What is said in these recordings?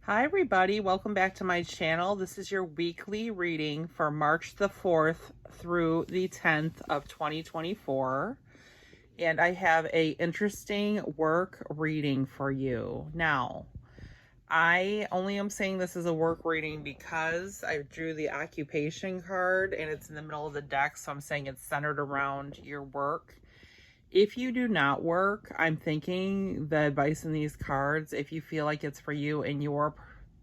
Hi everybody, welcome back to my channel. This is your weekly reading for March the 4th through the 10th of 2024. And I have a interesting work reading for you. Now, I only am saying this is a work reading because I drew the occupation card and it's in the middle of the deck, so I'm saying it's centered around your work. If you do not work, I'm thinking the advice in these cards, if you feel like it's for you in your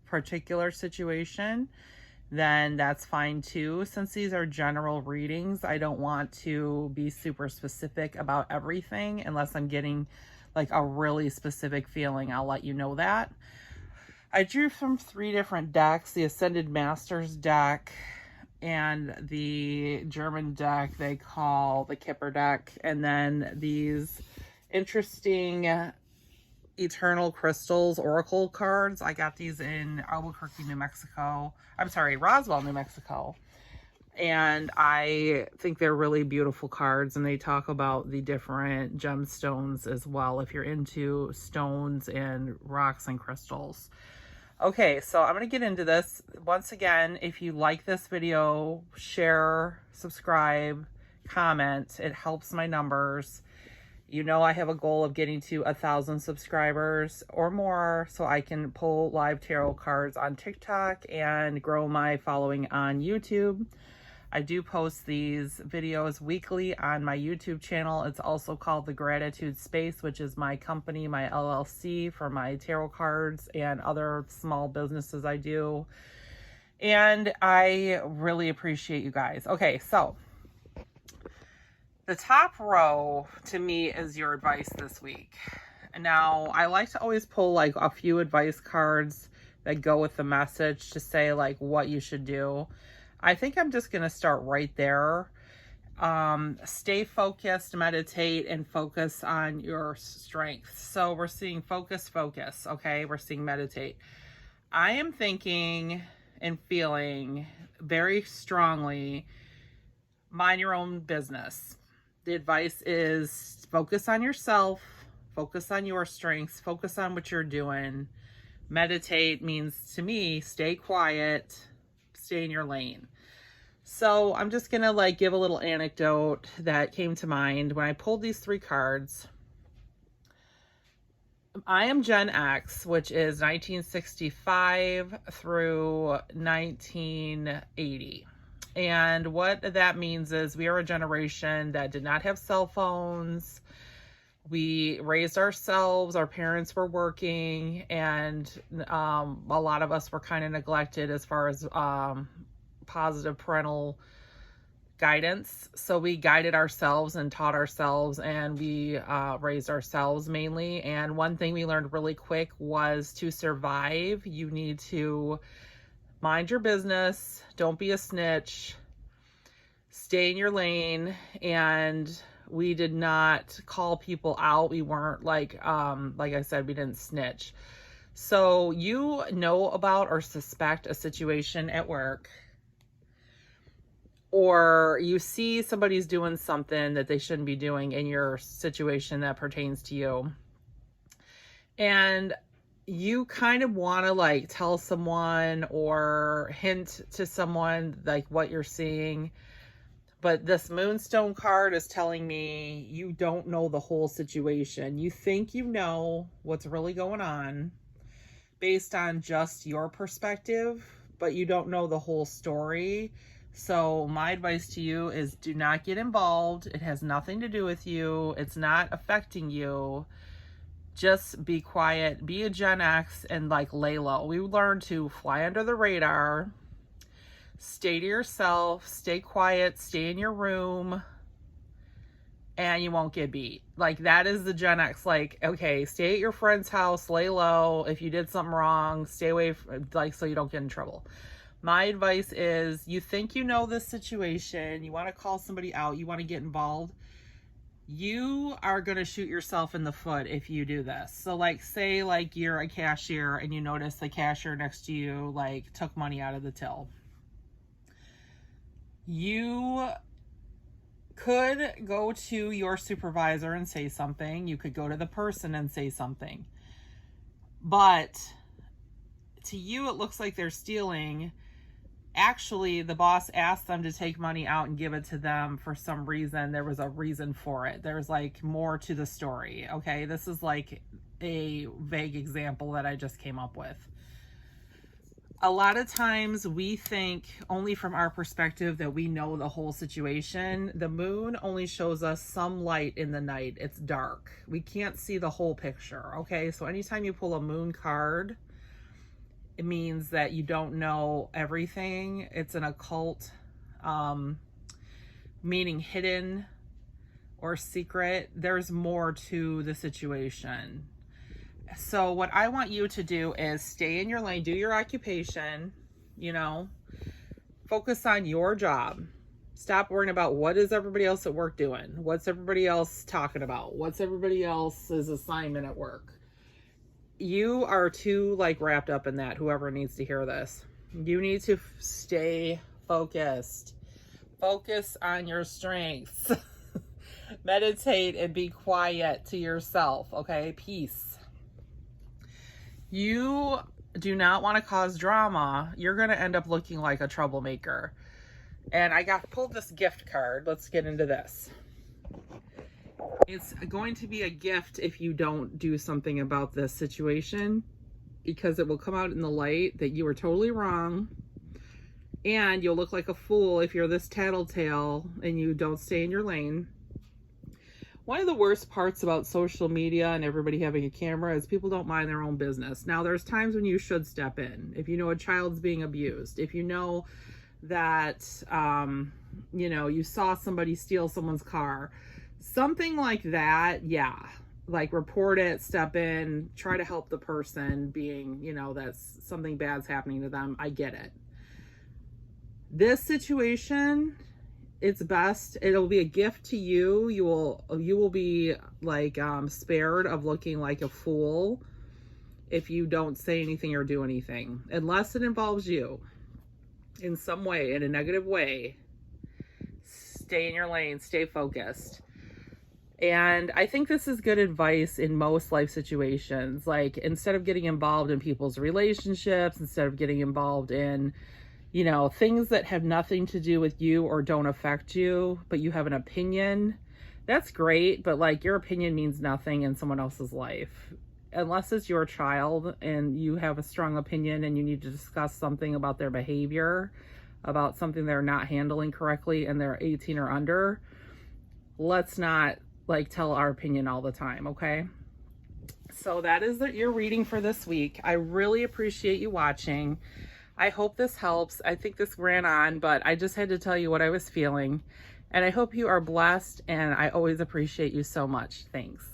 particular situation, then that's fine too. Since these are general readings, I don't want to be super specific about everything unless I'm getting like a really specific feeling. I'll let you know that. I drew from 3 different decks, the Ascended Masters deck, and the German deck they call the Kipper deck, and then these interesting Eternal Crystals Oracle cards. I got these in Albuquerque, New Mexico. I'm sorry, Roswell, New Mexico. And I think they're really beautiful cards, and they talk about the different gemstones as well, if you're into stones and rocks and crystals. Okay, so I'm going to get into this. Once again, if you like this video, share, subscribe, comment. It helps my numbers. You know I have a goal of getting to 1,000 subscribers or more so I can pull live tarot cards on TikTok and grow my following on YouTube. I do post these videos weekly on my YouTube channel. It's also called The Gratitude Space, which is my company, my LLC for my tarot cards and other small businesses I do. And I really appreciate you guys. Okay, so the top row to me is your advice this week. Now, I like to always pull like a few advice cards that go with the message to say like what you should do. I think I'm just going to start right there. Stay focused, meditate, and focus on your strengths. So we're seeing focus, okay? We're seeing meditate. I am thinking and feeling very strongly, mind your own business. The advice is focus on yourself, focus on your strengths, focus on what you're doing. Meditate means to me, stay quiet, stay in your lane. So I'm just gonna like give a little anecdote that came to mind when I pulled these 3 cards. I am Gen X, which is 1965 through 1980. And what that means is we are a generation that did not have cell phones. We raised ourselves, our parents were working, and a lot of us were kind of neglected as far as positive parental guidance. So we guided ourselves and taught ourselves, and we raised ourselves mainly. And one thing we learned really quick was to survive, you need to mind your business, don't be a snitch, stay in your lane. And we did not call people out. We weren't like I said, we didn't snitch. So you know about or suspect a situation at work, or you see somebody's doing something that they shouldn't be doing in your situation that pertains to you, and you kind of want to like tell someone or hint to someone like what you're seeing, but this Moonstone card is telling me you don't know the whole situation. You think you know what's really going on based on just your perspective, but you don't know the whole story. So my advice to you is do not get involved. It has nothing to do with you. It's not affecting you. Just be quiet, be a Gen X, and like lay low. We learn to fly under the radar, stay to yourself, stay quiet, stay in your room, and you won't get beat. Like that is the Gen X. Like, okay, stay at your friend's house, lay low. If you did something wrong, stay away like so you don't get in trouble. My advice is you think you know this situation, you want to call somebody out, you want to get involved, you are going to shoot yourself in the foot if you do this. So like say like you're a cashier and you notice the cashier next to you like took money out of the till. You could go to your supervisor and say something. You could go to the person and say something. But to you, it looks like they're stealing. Actually, the boss asked them to take money out and give it to them for some reason. There was a reason for it. There's like more to the story. Okay. This is like a vague example that I just came up with. A lot of times we think only from our perspective that we know the whole situation. The moon only shows us some light in the night. It's dark. We can't see the whole picture. Okay. So anytime you pull a moon card, it means that you don't know everything. It's an occult, meaning hidden or secret. There's more to the situation. So what I want you to do is stay in your lane, do your occupation, focus on your job. Stop worrying about what is everybody else at work doing? What's everybody else talking about? What's everybody else's assignment at work? You are too wrapped up in that, whoever needs to hear this. You need to stay focused. Focus on your strengths. Meditate and be quiet to yourself, okay? Peace. You do not want to cause drama. You're going to end up looking like a troublemaker. And I pulled this gift card. Let's get into this. It's going to be a gift if you don't do something about this situation, because it will come out in the light that you were totally wrong, and you'll look like a fool if you're this tattletale and you don't stay in your lane. One of the worst parts about social media and everybody having a camera is people don't mind their own business. Now, there's times when you should step in. If you know a child's being abused, if you know that, you saw somebody steal someone's car, something like that, yeah. Report it, step in, try to help the person being, that's something bad's happening to them. I get it. This situation, it's best. It'll be a gift to you. You will be spared of looking like a fool if you don't say anything or do anything, unless it involves you in some way, in a negative way. Stay in your lane, stay focused. And I think this is good advice in most life situations. Instead of getting involved in people's relationships, instead of getting involved in, things that have nothing to do with you or don't affect you, but you have an opinion, that's great. But your opinion means nothing in someone else's life. Unless it's your child and you have a strong opinion and you need to discuss something about their behavior, about something they're not handling correctly and they're 18 or under, let's not tell our opinion all the time, okay? So that is your reading for this week. I really appreciate you watching. I hope this helps. I think this ran on, but I just had to tell you what I was feeling. And I hope you are blessed, and I always appreciate you so much. Thanks.